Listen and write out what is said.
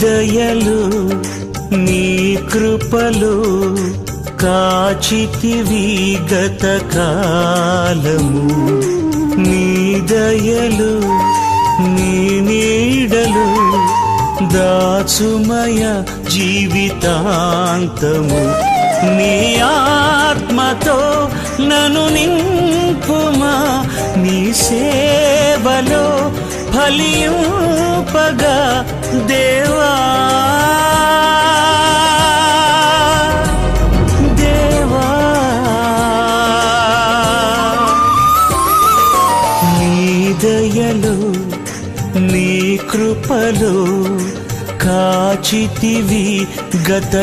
దయలు నీ కృపలు కాచితివి గత కాలము నీ దయలు నీ నీడలు దాచుమయ జీవితాంతము నీ ఆత్మతో నన్ను నింపుమా నీ సేవలో ఫలింపగా దేవా దేవా నీ దయలో నీ కృపలో కాచితివి గత